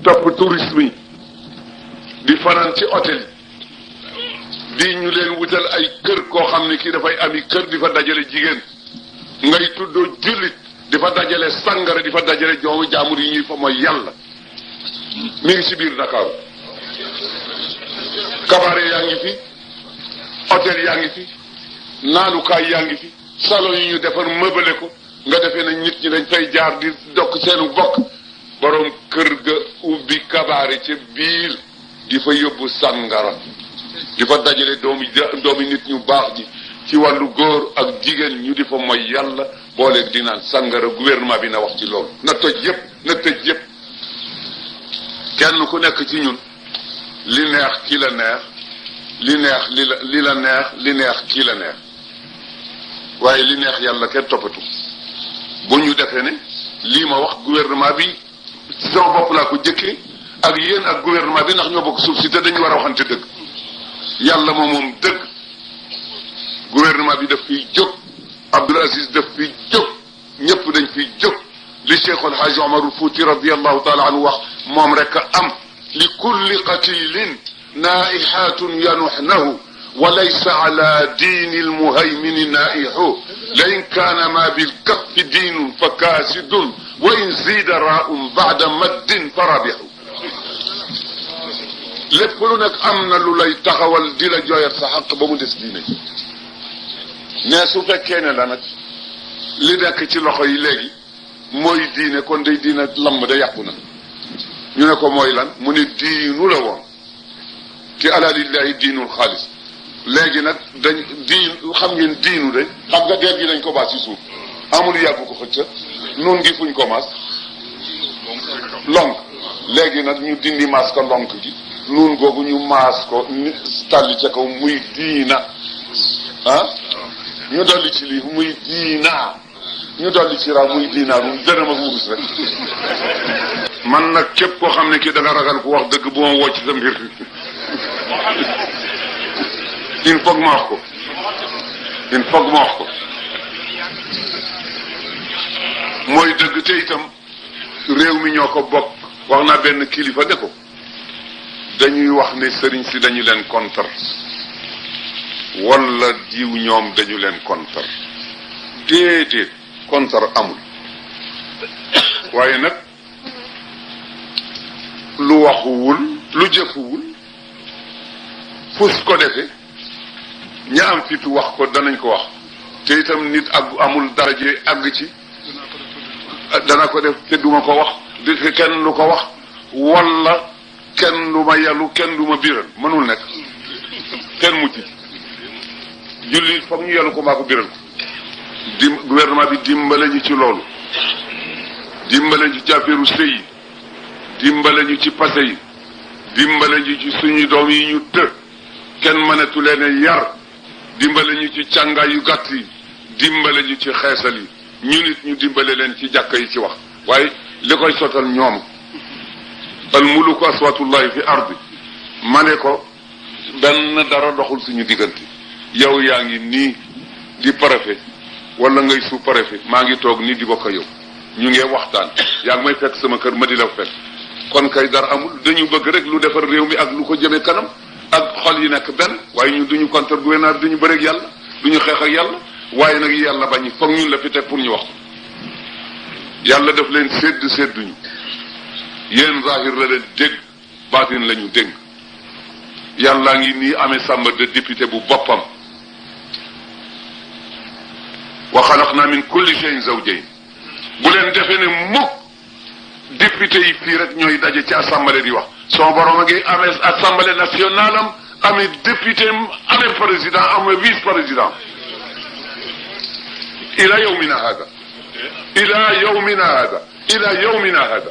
topp tourisme yi di fanaan ci hôtel yi di ñu leen wutal ay kër koo xam ne kii dafay ami kër di fa dajale jigéen ngay tuddoo jullit di fa dajale sangara di fa dajale joomu jaamur yi ñuy fa mooy yàlla mi ngi ci biir Dakar cabaret yaa ngi fi hôtel yaa ngi fi naanukaay yaa ngi fi salon yi ñu defar mëbale ko nga defee na nit ñi dañ fay jaar di dokk seenu bokk borom kër ga ubbi cabaret ca biir di fa yóbbu sangara di fa dajale doomi nit ñu baax ji ci wàllu góor ak jigéen ñu di fa mooy yàlla booleeg di naan sangara gouvernement bi na wax ci loolu na toj yépp na tëj yépp kenn ku nekk ci ñun li neex ki la neex li neex li la neex li neex ki la neex waaye li neex yàlla kenn toppatu bu ñu defee ne lii ma wax gouvernement bi ci sama bopp laa ko jëkkee ak yéen ak gouvernement bi ndax ñoo bokk suuf si te dañu war a waxante dëgg yàlla moom dëgg gouvernement bi daf fiy jóg Abdoul Aziz daf fiy jóg ñëpp dañ fiy jóg li Cheikh El Hadj Omarul Fouti radiyallahu taala anhu wax moom rek a am li kulli qatilin naihatun yanuxnahu wa laysa ala diini almuhaymini naihu la in kaana ma bilkaffi diinun fa kaasidun wa in ziida raa'un ba'da maddin fa rabixu lépp lu nekk am na lu lay taxawal di la jooyat sa xaq ba mu des diine ji ne su fekkee ne la nag li nekk ci loxo yi léegi mooy diine kon day diine lamb da yàqu na ñu ne ko mooy lan mu ne diinu la woon ki ala lillahi diinul xaalis léegi nag dañ diin xam ngeen diinu de xam nga deer gi dañ ko baas ci suuf amul yàggu ko xëcca nun gi fuñ ko maas lonk léegi nag ñu dindi maas ko lonk gi nun googu ñu maas ko ni tàlli ca kaw muy diina ah ñu dolli ci lii muy diina ñu dolli ci ra muy diina mu dërëm ak wurus rek man nag képp koo xam ne kii da nga ragal ko wax dëgg bu ma woo ci sa mbir il faut que ma wax ko il faut que ma wax ko mooy dëgg te itam réew mi ñoo ko bokk wax naa benn kilifa ne ko dañuy wax ne sëriñ si dañu leen kontar wala diw ñoom dañu leen kontar déedéet kontar amul waaye nag lu waxuwul lu jëfuwul fus ko defe ña am fitu wax ko danañ ko wax te itam nit ak amul daraje àgg ci dana ko def te duma ko wax di kenn du ko wax wala kenn du ma yàllu kenn du ma biral mënul nekk kenn mucc julli foog ñu yàllu ko maa ko biral ko gouvernement bi dimbale ñu ci loolu dimbale ñu ci affaire sëy yi dimbale ñu ci passé yi dimbale ñu ci suñu doom yi ñu të kenn mënatu leen yar dimbale ñu ci càngaay yu gàtt yi dimbale ñu ci xeesal yi ñu nit ñu dimbale leen ci jàkka yi ci wax waaye li koy sotal ñoom al muluku aswatullahi fi ardi ma ne ko benn dara doxul suñu diggante yow yaa ngi nii di préfet wala ngay sous préfet maa ngi toog nii di bokk yow ñu ngi waxtaan yaa ngi may fekk sama kër ma di la fekk kon kay dara amul dañu bëgg rek lu defar réew mi ak lu ko jëmee kanam ak xol yi nekk benn waaye ñu duñu contre gouvernement duñu bëre ak yàlla duñu xeex ak yàlla waaye nag yàlla bañi foog ñun la fi teg pour ñu wax yàlla daf leen sédduñu yéen zahir la leen dégg baatin la ñu dégg yàllaa ngi nii amee chambre de député bu boppam wa xalaqna min kulli shay'in zawjayn bu leen defee ne mukk député yi fii rek ñooy daje ci assemblée di wax son borom a ngi amee assemblée nationale am amee député am amee président amee vice président ila yawmina hada ila yawmina hada ila yawmina hada